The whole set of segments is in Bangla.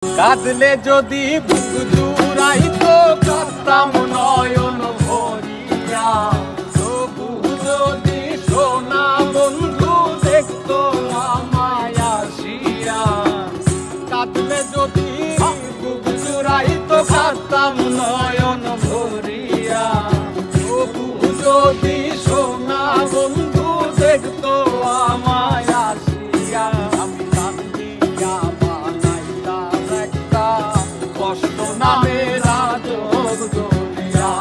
কাঁদলে যদি বুক জুড়াইতো কাঁদতাম নয়ন ভরিয়া, তবু যদি সোনা বন্ধু দেখতো আমায় আসিয়া। কাঁদলে যদি বুক জুড়াইতো কাঁদতাম নয়ন ভরিয়া, তবু যদি সোনা বন্ধু দেখতো আমায় আসিয়া। আমি কান্দিয়া বানাইতাম একটা কষ্ট নামের আজব দুনিয়া,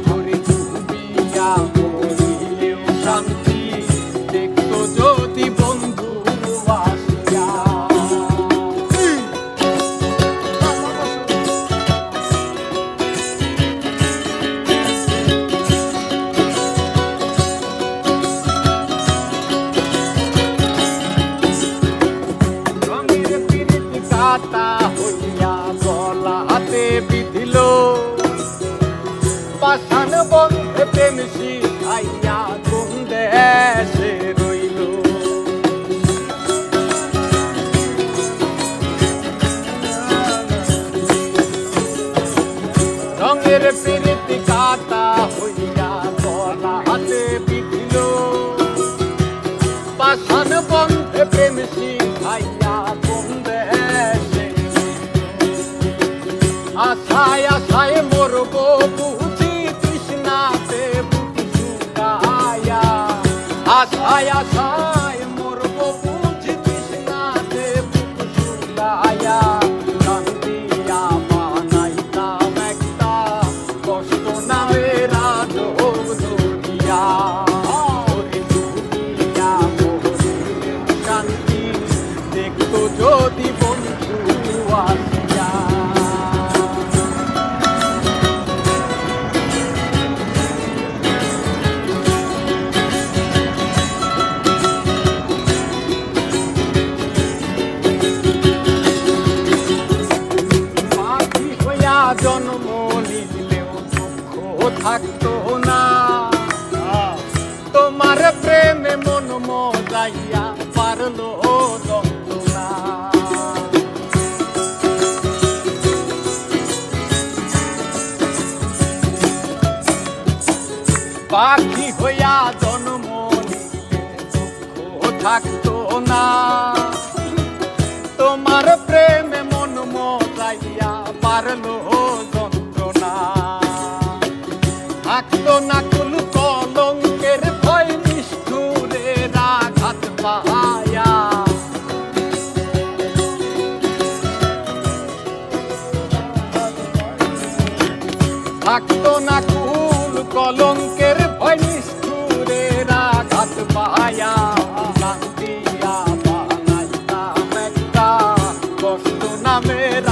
ঘুরে ডুবিয়া মরিলেও শান্তি দেখতো যদি বন্ধু আসিয়া। কাটা হইয়া গলা হাতে বিধিল, পাষাণ বন্ধে প্রেম শিখাইয়া কোন দেশে রইল। রঙের প্রীতি কাটা হইয়া গলা হাতে বিধিল, পাষাণ বন্ধে প্রেম শিখাইয়া কোন দেশে। আশায় আশায় মরব বুঝি তৃষ্ণাতে বুক শুকায়া, আশায় আশায় মরব বুঝি তৃষ্ণাতে বুক শুকায়া। কান্দিয়া বানাইতাম একটা কষ্ট নামের আজব দুনিয়া, ওরে ডুবিয়া মরিলেও শান্তি দেখতো যদি বন্ধু আসিয়া। জন্ম নিলেও দুঃখ থাকতো না, তোমার প্রেমে মন মজাইয়া পারলো যন্ত্রণা। পাখি হইয়া জন্ম নিলে দুঃখ থাকতো না, তোমার প্রেমে মন মজাইয়া পারলো যন্ত্রণা। থাকতো না কুল কলঙ্কের ভয় নিষ্ঠুরের আঘাত পায়া, থাকতো না কুল কলঙ্কের ভয় নিষ্ঠুরের আঘাত পায়া। কান্দিয়া বানাইতাম একটা কষ্ট নামের